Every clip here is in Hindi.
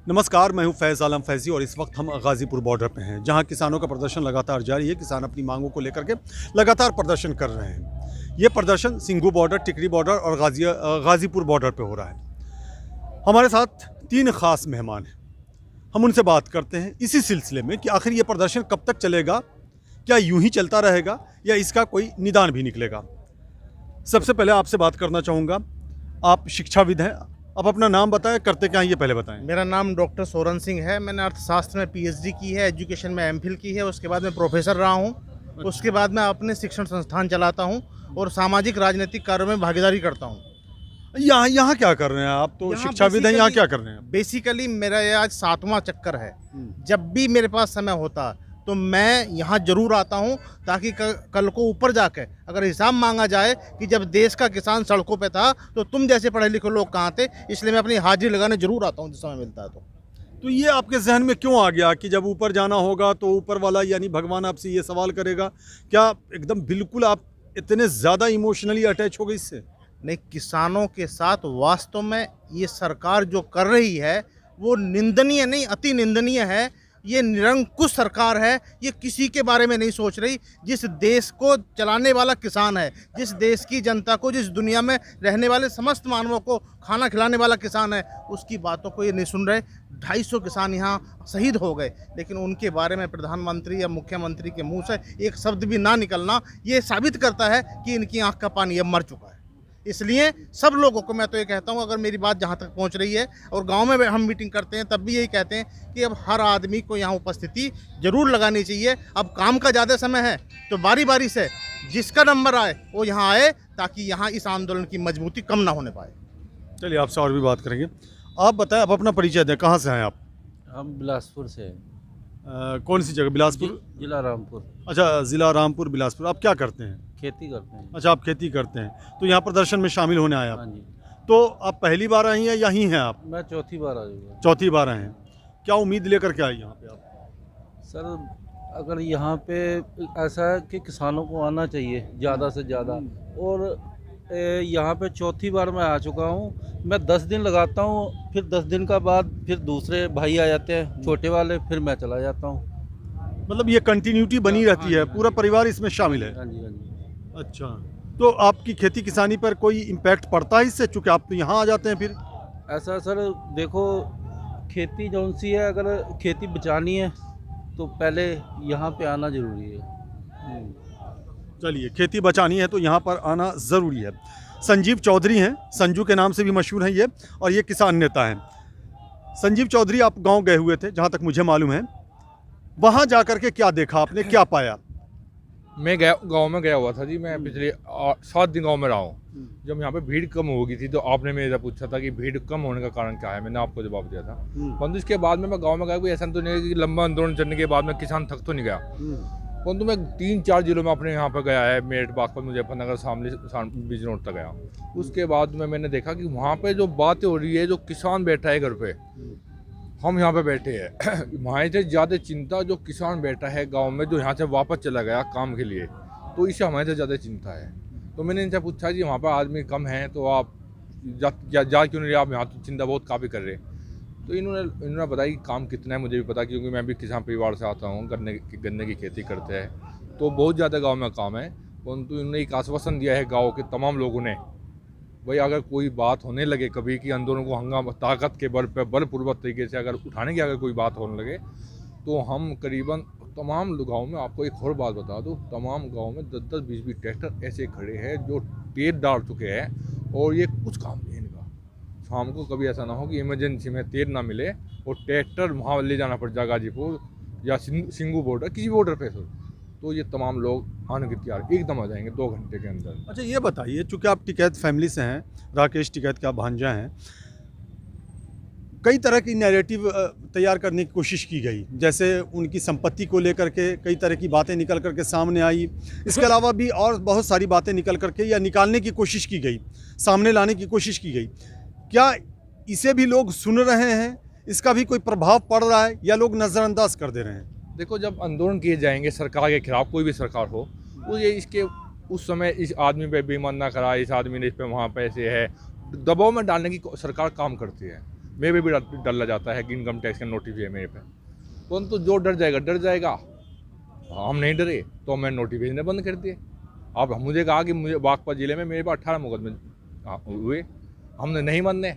नमस्कार, मैं हूं फैज़ आलम फैज़ी और इस वक्त हम गाज़ीपुर बॉर्डर पे हैं, जहां किसानों का प्रदर्शन लगातार जारी है। किसान अपनी मांगों को लेकर के लगातार प्रदर्शन कर रहे हैं। ये प्रदर्शन सिंघू बॉर्डर, टिकरी बॉर्डर और गाज़ीपुर बॉर्डर पे हो रहा है। हमारे साथ 3 ख़ास मेहमान हैं, हम उनसे बात करते हैं इसी सिलसिले में कि आखिर ये प्रदर्शन कब तक चलेगा, क्या यूं ही चलता रहेगा या इसका कोई निदान भी निकलेगा। सबसे पहले आपसे बात करना चाहूँगा, आप शिक्षाविद हैं, आप अपना नाम बताएं, करते क्या हैं ये पहले बताएं। मेरा नाम डॉक्टर सोरन सिंह है। मैंने अर्थशास्त्र में पीएचडी की है, एजुकेशन में एमफिल की है, उसके बाद मैं प्रोफेसर रहा हूँ। उसके बाद मैं अपने शिक्षण संस्थान चलाता हूँ और सामाजिक राजनीतिक कार्यों में भागीदारी करता हूँ। यहाँ क्या कर रहे हैं आप? तो शिक्षाविद हैं, यहाँ क्या कर रहे हैं? बेसिकली मेरा ये आज 7वां चक्कर है। जब भी मेरे पास समय होता तो मैं यहाँ जरूर आता हूँ, ताकि कल को ऊपर जाके अगर हिसाब मांगा जाए कि जब देश का किसान सड़कों पे था तो तुम जैसे पढ़े लिखे लोग कहाँ थे। इसलिए मैं अपनी हाजिरी लगाने जरूर आता हूँ जब समय मिलता है। तो ये आपके जहन में क्यों आ गया कि जब ऊपर जाना होगा तो ऊपर वाला यानी भगवान आपसे ये सवाल करेगा? क्या एकदम बिल्कुल आप इतने ज़्यादा इमोशनली अटैच हो गए इससे? नहीं, किसानों के साथ वास्तव में ये सरकार जो कर रही है वो निंदनीय नहीं, अति निंदनीय है। ये निरंकुश सरकार है। ये किसी के बारे में नहीं सोच रही। जिस देश को चलाने वाला किसान है, जिस देश की जनता को, जिस दुनिया में रहने वाले समस्त मानवों को खाना खिलाने वाला किसान है, उसकी बातों को ये नहीं सुन रहे। 250 किसान यहाँ शहीद हो गए, लेकिन उनके बारे में प्रधानमंत्री या मुख्यमंत्री के मुंह से एक शब्द भी ना निकलना, ये साबित करता है कि इनकी आंख का पानी अब मर चुका है। इसलिए सब लोगों को मैं तो ये कहता हूँ, अगर मेरी बात जहाँ तक पहुँच रही है और गांव में हम मीटिंग करते हैं तब भी यही कहते हैं कि अब हर आदमी को यहाँ उपस्थिति जरूर लगानी चाहिए। अब काम का ज़्यादा समय है तो बारी बारी से जिसका नंबर आए वो यहाँ आए, ताकि यहाँ इस आंदोलन की मजबूती कम ना होने पाए। चलिए, आपसे और भी बात करेंगे। आप बताएं, आप अपना परिचय दें, कहाँ से हैं आप? हम बिलासपुर से हैं। कौन सी जगह? बिलासपुर? जिला रामपुर। अच्छा, ज़िला रामपुर, बिलासपुर। आप क्या करते हैं? खेती करते हैं। अच्छा, आप खेती करते हैं, तो यहाँ प्रदर्शन में शामिल होने आए आप। हाँ जी। तो आप पहली बार आए हैं या यहीं हैं आप? मैं चौथी बार आ जाऊँगा। चौथी बार आए हैं। क्या उम्मीद लेकर के आए यहाँ पे आप? सर, अगर यहाँ पे ऐसा है कि किसानों को आना चाहिए ज़्यादा से ज़्यादा, और यहाँ पे चौथी बार मैं आ चुका हूँ। मैं 10 दिन लगाता हूँ, फिर 10 दिन का बाद फिर दूसरे भाई आ जाते हैं छोटे वाले, फिर मैं चला जाता हूँ। मतलब ये कंटिन्यूटी बनी रहती है, पूरा परिवार इसमें शामिल है? हाँ जी, हाँ जी। अच्छा, तो आपकी खेती किसानी पर कोई इम्पैक्ट पड़ता है इससे, चूँकि आप तो यहाँ आ जाते हैं फिर? ऐसा सर, देखो, खेती जौन सी है, अगर खेती बचानी है तो पहले यहाँ पे आना ज़रूरी है। चलिए, खेती बचानी है तो यहाँ पर आना ज़रूरी है। संजीव चौधरी हैं, संजू के नाम से भी मशहूर हैं ये, और ये किसान नेता हैं। संजीव चौधरी, आप गांव गए हुए थे जहाँ तक मुझे मालूम है, वहाँ जा कर के क्या देखा आपने, क्या पाया? मैं गांव में गया हुआ था जी। मैं पिछले 7 दिन गांव में रहा हूँ। जब यहाँ पे भीड़ कम हो गई थी तो आपने मेरे पूछा था कि भीड़ कम होने का कारण क्या है, मैंने आपको जवाब दिया था। परंतु इसके बाद में मैं गांव में गया, कोई ऐसा तो नहीं है कि लंबा आंदोलन चलने के बाद में किसान थक तो नहीं गया। परंतु मैं 3-4 जिलों में अपने यहाँ पर गया है, मेरठ, बागपत, मुजफ्फरनगर, शामली, बीच रोड तक गया। उसके बाद में मैंने देखा कि वहाँ पर जो बातें हो रही है, जो किसान बैठा है घर पे, हम यहाँ पे बैठे हैं, वहाँ से ज़्यादा चिंता जो किसान बैठा है गांव में, जो यहाँ से वापस चला गया काम के लिए, तो इससे हमारे से ज़्यादा चिंता है। तो मैंने इनसे पूछा जी, वहाँ पर आदमी कम हैं तो आप जा क्यों नहीं रहे, आप यहाँ तो चिंता बहुत काफ़ी कर रहे हैं। तो इन्होंने बताया कि काम कितना है मुझे भी पता, क्योंकि मैं भी किसान परिवार से आता हूँ, गन्ने की खेती करते हैं, तो बहुत ज़्यादा गाँव में काम है। परंतु इन्होंने एक आश्वासन दिया है गाँव के तमाम लोगों ने, भाई अगर कोई बात होने लगे कभी कि आंदोलन को हंगामा ताकत के बल पर बलपूर्वक तरीके से अगर उठाने की अगर कोई बात होने लगे, तो हम करीबन तमाम गाँव में, आपको एक और बात बता दूँ, तमाम गाँव में 10-10, 20-20 ट्रैक्टर ऐसे खड़े हैं जो तेल डाल चुके हैं, और ये कुछ काम नहीं है इनका। शाम को कभी ऐसा ना हो कि इमरजेंसी में तेल ना मिले और ट्रैक्टर वहाँ ले जाना पड़ जाए, गाजीपुर या सिंघू बॉर्डर, किसी बॉर्डर पर, तो ये तमाम लोग आने की तैयार एकदम आ जाएंगे 2 घंटे के अंदर। अच्छा, ये बताइए, चूँकि आप टिकैत फैमिली से हैं, राकेश टिकैत का भांजा हैं, कई तरह की नैरेटिव तैयार करने की कोशिश की गई, जैसे उनकी संपत्ति को लेकर के कई तरह की बातें निकल करके सामने आई। इसके अलावा भी और बहुत सारी बातें निकल करके या निकालने की कोशिश की गई, सामने लाने की कोशिश की गई। क्या इसे भी लोग सुन रहे हैं? इसका भी कोई प्रभाव पड़ रहा है या लोग नज़रअंदाज कर दे रहे हैं? देखो, जब आंदोलन किए जाएंगे सरकार के खिलाफ, कोई भी सरकार हो, वो ये इसके उस समय इस आदमी पे बेईमान ना करा, इस आदमी ने इस पे वहाँ पैसे है, दबाव में डालने की सरकार काम करती है। मेरे पे भी डाला जाता है कि इनकम टैक्स का नोटिस है मेरे पे, परंतु जो डर जाएगा। हम नहीं डरे तो मैं नोटिस भेजने बंद कर दिए। अब मुझे कहा कि मुझे बागपत जिले में मेरे पे 18 मुकदमे हुए, हमने नहीं माने।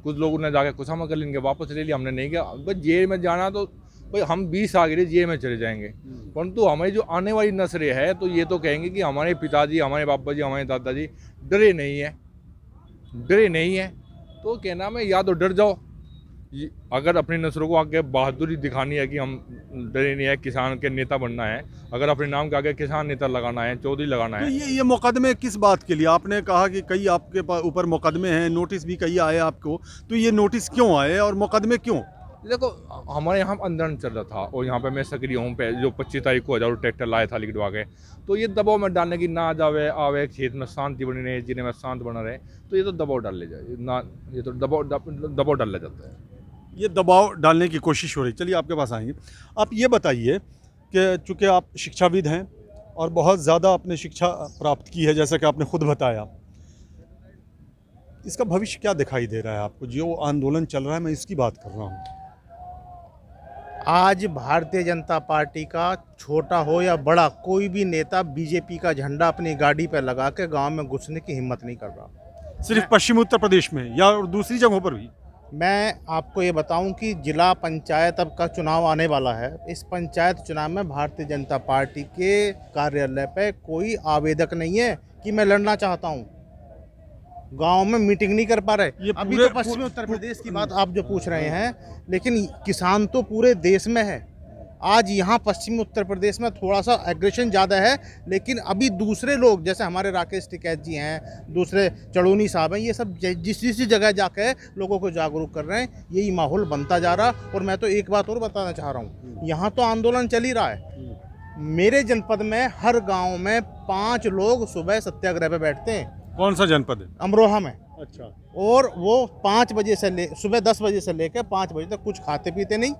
कुछ लोगों ने जाके कुछ कर लेंगे, वापस ले लिया, हमने नहीं किया। भाई जेल में जाना तो भाई हम 20 आ गए जेल में चले जाएंगे, परंतु हमारी जो आने वाली नस्लें है तो ये तो कहेंगे कि हमारे पिताजी, हमारे पापा जी, हमारे दादाजी डरे नहीं है। तो कहना मैं या तो डर जाओ, अगर अपनी नस्लों को आगे बहादुरी दिखानी है कि हम डरे नहीं है, किसान के नेता बनना है, अगर अपने नाम के आगे किसान नेता लगाना है, चौधरी लगाना तो है। ये मुकदमे किस बात के लिए? आपने कहा कि कई आपके ऊपर मुकदमे हैं, नोटिस भी कई आए आपको, तो ये नोटिस क्यों आए और मुकदमे क्यों? देखो हमारे यहाँ आंदोलन चल रहा था और यहाँ पे मैं सक्रिय हूँ। जो 25 तारीख को 1000 ट्रैक्टर लाया था लिखवा के, तो ये दबाव में डालने की ना जावे आवे, खेत में शांति बनी रहे, जिले में शांत बना रहे, तो ये तो दबाव डाल ले जाए ना, ये तो दबाव डाला जाता है। ये दबाव डालने की कोशिश हो रही। चलिए आपके पास आएंगे। आप ये बताइए कि चूँकि आप शिक्षाविद हैं और बहुत ज़्यादा आपने शिक्षा प्राप्त की है, जैसा कि आपने खुद बताया, इसका भविष्य क्या दिखाई दे रहा है आपको? जो आंदोलन चल रहा है, मैं इसकी बात कर रहा हूँ। आज भारतीय जनता पार्टी का छोटा हो या बड़ा कोई भी नेता बीजेपी का झंडा अपनी गाड़ी पर लगा के गांव में घुसने की हिम्मत नहीं कर रहा। सिर्फ पश्चिमी उत्तर प्रदेश में या दूसरी जगहों पर भी? मैं आपको ये बताऊं कि जिला पंचायत अब का चुनाव आने वाला है। इस पंचायत चुनाव में भारतीय जनता पार्टी के कार्यालय पे कोई आवेदक नहीं है कि मैं लड़ना चाहता हूं। गांव में मीटिंग नहीं कर पा रहे। अभी तो पश्चिमी उत्तर प्रदेश की बात आप जो पूछ रहे हैं, लेकिन किसान तो पूरे देश में है। आज यहाँ पश्चिमी उत्तर प्रदेश में थोड़ा सा एग्रेशन ज़्यादा है, लेकिन अभी दूसरे लोग जैसे हमारे राकेश टिकैत जी हैं, दूसरे चड़ूनी साहब हैं, ये सब जिस जगह जाकर लोगों को जागरूक कर रहे हैं। यही माहौल बनता जा रहा। और मैं तो एक बात और बताना चाह रहा हूँ, यहाँ तो आंदोलन चल ही रहा है। मेरे जनपद में हर गाँव में 5 लोग सुबह सत्याग्रह पर बैठते हैं। कौन सा जनपद है? अमरोहा में। अच्छा। और वो 5 बजे से सुबह 10 बजे से लेकर 5 बजे तक कुछ खाते पीते नहीं,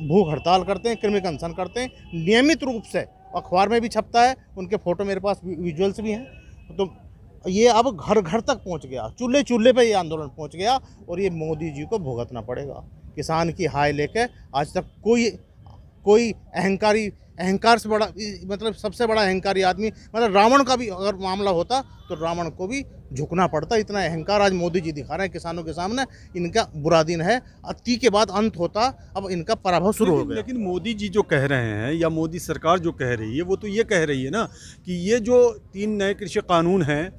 भूख हड़ताल करते हैं, कृमिक अनशन करते हैं नियमित रूप से। अखबार में भी छपता है, उनके फोटो मेरे पास विजुअल्स भी हैं। तो ये अब घर घर तक पहुंच गया, चूल्हे चूल्हे पे ये आंदोलन पहुंच गया। और ये मोदी जी को भुगतना पड़ेगा। किसान की हाय लेके आज तक कोई अहंकार से बड़ा, मतलब सबसे बड़ा अहंकारी आदमी, मतलब रावण का भी अगर मामला होता तो रावण को भी झुकना पड़ता। इतना अहंकार आज मोदी जी दिखा रहे हैं किसानों के सामने। इनका बुरा दिन है, अति के बाद अंत होता। अब इनका पराभव शुरू हो गया। लेकिन मोदी जी जो कह रहे हैं या मोदी सरकार जो कह रही है, वो तो ये कह रही है ना कि ये जो 3 नए कृषि कानून हैं,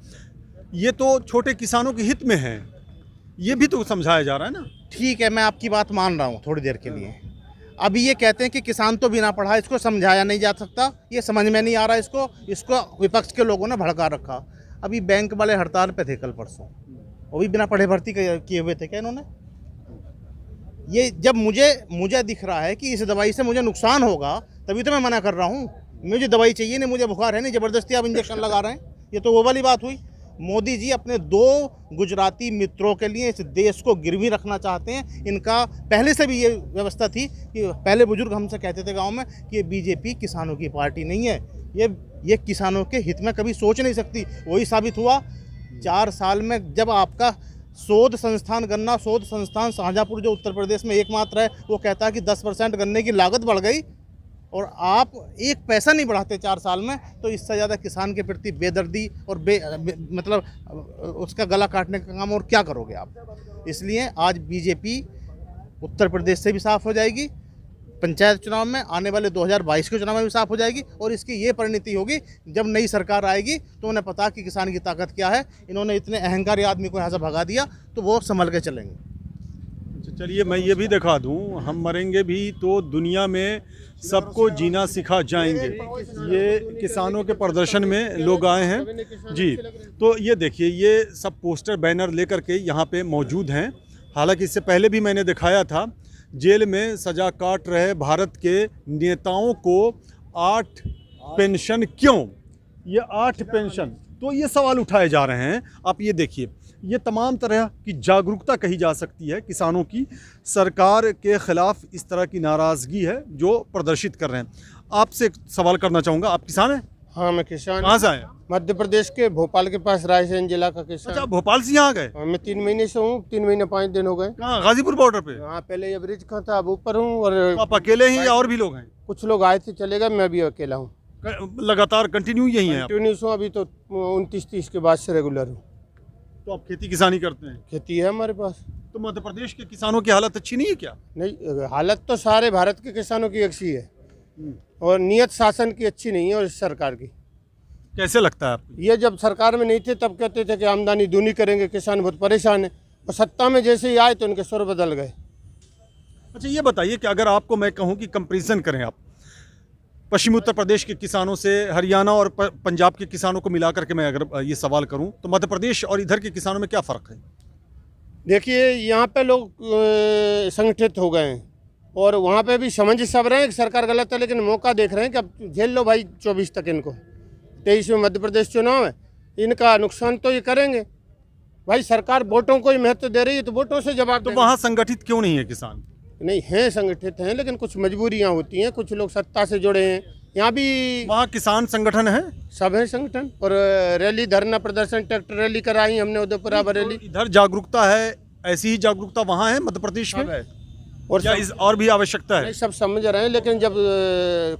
ये तो छोटे किसानों के हित में हैं। ये भी तो समझाया जा रहा है ना। ठीक है, मैं आपकी बात मान रहा हूँ थोड़ी देर के लिए। अभी ये कहते हैं कि किसान तो बिना पढ़ा, इसको समझाया नहीं जा सकता, ये समझ में नहीं आ रहा। इसको विपक्ष के लोगों ने भड़का रखा। अभी बैंक वाले हड़ताल पे थे कल परसों, वो भी बिना पढ़े भर्ती किए हुए थे क्या इन्होंने? ये जब मुझे दिख रहा है कि इस दवाई से मुझे नुकसान होगा, तभी तो मैं मना कर रहा हूँ। मुझे दवाई चाहिए नहीं, मुझे बुखार है नहीं, ज़बरदस्ती आप इंजेक्शन लगा रहे हैं। ये तो वो वाली बात हुई। मोदी जी अपने 2 गुजराती मित्रों के लिए इस देश को गिरवी रखना चाहते हैं। इनका पहले से भी ये व्यवस्था थी कि पहले बुजुर्ग हमसे कहते थे गांव में कि ये बीजेपी किसानों की पार्टी नहीं है, ये किसानों के हित में कभी सोच नहीं सकती। वही साबित हुआ 4 साल में, जब आपका शोध संस्थान गन्ना शोध संस्थान शाहजहाँपुर जो उत्तर प्रदेश में एकमात्र है, वो कहता है कि 10% गन्ने की लागत बढ़ गई और आप 1 पैसा नहीं बढ़ाते 4 साल में, तो इससे ज़्यादा किसान के प्रति बेदर्दी और मतलब उसका गला काटने का काम और क्या करोगे आप? इसलिए आज बीजेपी उत्तर प्रदेश से भी साफ हो जाएगी, पंचायत चुनाव में, आने वाले 2022 के चुनाव में भी साफ हो जाएगी। और इसकी ये परिणति होगी, जब नई सरकार आएगी तो उन्हें पता कि किसान की ताकत क्या है। इन्होंने इतने अहंकारी आदमी को यहाँ से भगा दिया, तो वो संभल के चलेंगे। चलिए मैं ये भी दिखा दूं, हम मरेंगे भी तो दुनिया में सबको जीना सिखा जाएंगे। ये किसानों के प्रदर्शन में लोग आए हैं जी। तो ये देखिए, ये सब पोस्टर बैनर लेकर के यहाँ पे मौजूद हैं। हालांकि इससे पहले भी मैंने दिखाया था, जेल में सज़ा काट रहे भारत के नेताओं को 8 पेंशन क्यों? ये 8 पेंशन, तो ये सवाल उठाए जा रहे हैं। आप ये देखिए, ये तमाम तरह की जागरूकता कही जा सकती है किसानों की। सरकार के ख़िलाफ़ इस तरह की नाराज़गी है जो प्रदर्शित कर रहे हैं। आपसे एक सवाल करना चाहूँगा, आप किसान हैं? हाँ, मैं किसान कहाँ से आए? मध्य प्रदेश के भोपाल के पास रायसेन जिला का किसान। अच्छा, भोपाल से यहाँ गए? हाँ, मैं 3 महीने से हूँ, 3 महीने 5 दिन हो गए। कहाँ, गाजीपुर बॉर्डर पे? हाँ, पहले ये ब्रिज का था, अब ऊपर हूँ। और तो आप अकेले ही या और भी लोग हैं? कुछ लोग आए थे, चले गए, मैं भी अकेला हूँ। लगातार कंटिन्यू यही है आप? कंटिन्यूस हूँ, अभी तो 29-30 के बाद से रेगुलर हूँ। तो आप खेती किसानी करते हैं? खेती है हमारे पास। तो मध्य प्रदेश के किसानों की हालत अच्छी नहीं है क्या? नहीं, हालत तो सारे भारत के किसानों की अच्छी है, और नियत शासन की अच्छी नहीं है, और इस सरकार की। कैसे लगता है आपको? ये जब सरकार में नहीं थे तब कहते थे कि आमदनी दूनी करेंगे, किसान बहुत परेशान है, और सत्ता में जैसे ही आए तो उनके स्वर बदल गए। अच्छा, ये बताइए कि अगर आपको मैं कहूँ कि कंपैरिजन करें आप पश्चिमी उत्तर प्रदेश के किसानों से, हरियाणा और पंजाब के किसानों को मिलाकर के मैं अगर ये सवाल करूं, तो मध्य प्रदेश और इधर के किसानों में क्या फ़र्क है? देखिए, यहाँ पे लोग संगठित हो गए हैं, और वहाँ पे भी समझ सब रहे हैं कि सरकार गलत है, लेकिन मौका देख रहे हैं कि अब झेल लो भाई 24 तक इनको। 23 में मध्य प्रदेश चुनाव है, इनका नुकसान तो ये करेंगे भाई। सरकार वोटों को ही महत्व दे रही है, तो वोटों से जवाब तो देंगे। वहाँ संगठित क्यों नहीं है किसान? नहीं हैं, संगठित हैं, लेकिन कुछ मजबूरियाँ होती हैं, कुछ लोग सत्ता से जुड़े हैं। यहाँ भी वहाँ किसान संगठन है? सब है संगठन, और रैली, धरना प्रदर्शन, ट्रैक्टर रैली कराई हमने उदयपुरा बरेली। तो इधर जागरूकता है, ऐसी ही जागरूकता वहाँ है मध्य प्रदेश में? और या इस और भी आवश्यकता है? नहीं, सब समझ रहे हैं, लेकिन जब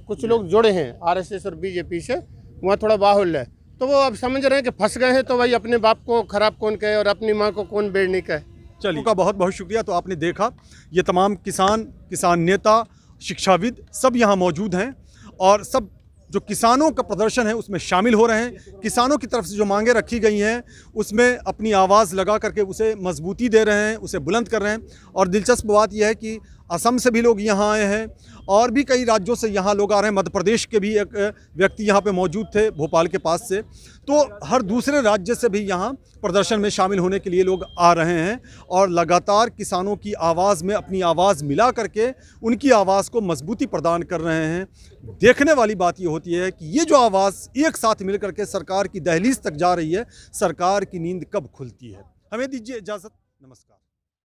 कुछ लोग जुड़े हैं आरएसएस और बीजेपी से, वहाँ थोड़ा बाहुल्य है, तो वो अब समझ रहे हैं कि फंस गए हैं, तो भाई अपने बाप को खराब कौन कहे और अपनी माँ को कौन बेड़नी कहे। चलिए, का बहुत बहुत शुक्रिया। तो आपने देखा, ये तमाम किसान नेता, शिक्षाविद सब यहाँ मौजूद हैं, और सब जो किसानों का प्रदर्शन है उसमें शामिल हो रहे हैं। किसानों की तरफ से जो मांगें रखी गई हैं उसमें अपनी आवाज़ लगा करके उसे मजबूती दे रहे हैं, उसे बुलंद कर रहे हैं। और दिलचस्प बात यह है कि असम से भी लोग यहाँ आए हैं, और भी कई राज्यों से यहाँ लोग आ रहे हैं। मध्य प्रदेश के भी एक व्यक्ति यहाँ पे मौजूद थे, भोपाल के पास से। तो हर दूसरे राज्य से भी यहाँ प्रदर्शन में शामिल होने के लिए लोग आ रहे हैं, और लगातार किसानों की आवाज़ में अपनी आवाज़ मिला करके उनकी आवाज़ को मजबूती प्रदान कर रहे हैं। देखने वाली बात ये होती है कि ये जो आवाज़ एक साथ मिल करके सरकार की दहलीज तक जा रही है, सरकार की नींद कब खुलती है। हमें दीजिए इजाज़त, नमस्कार।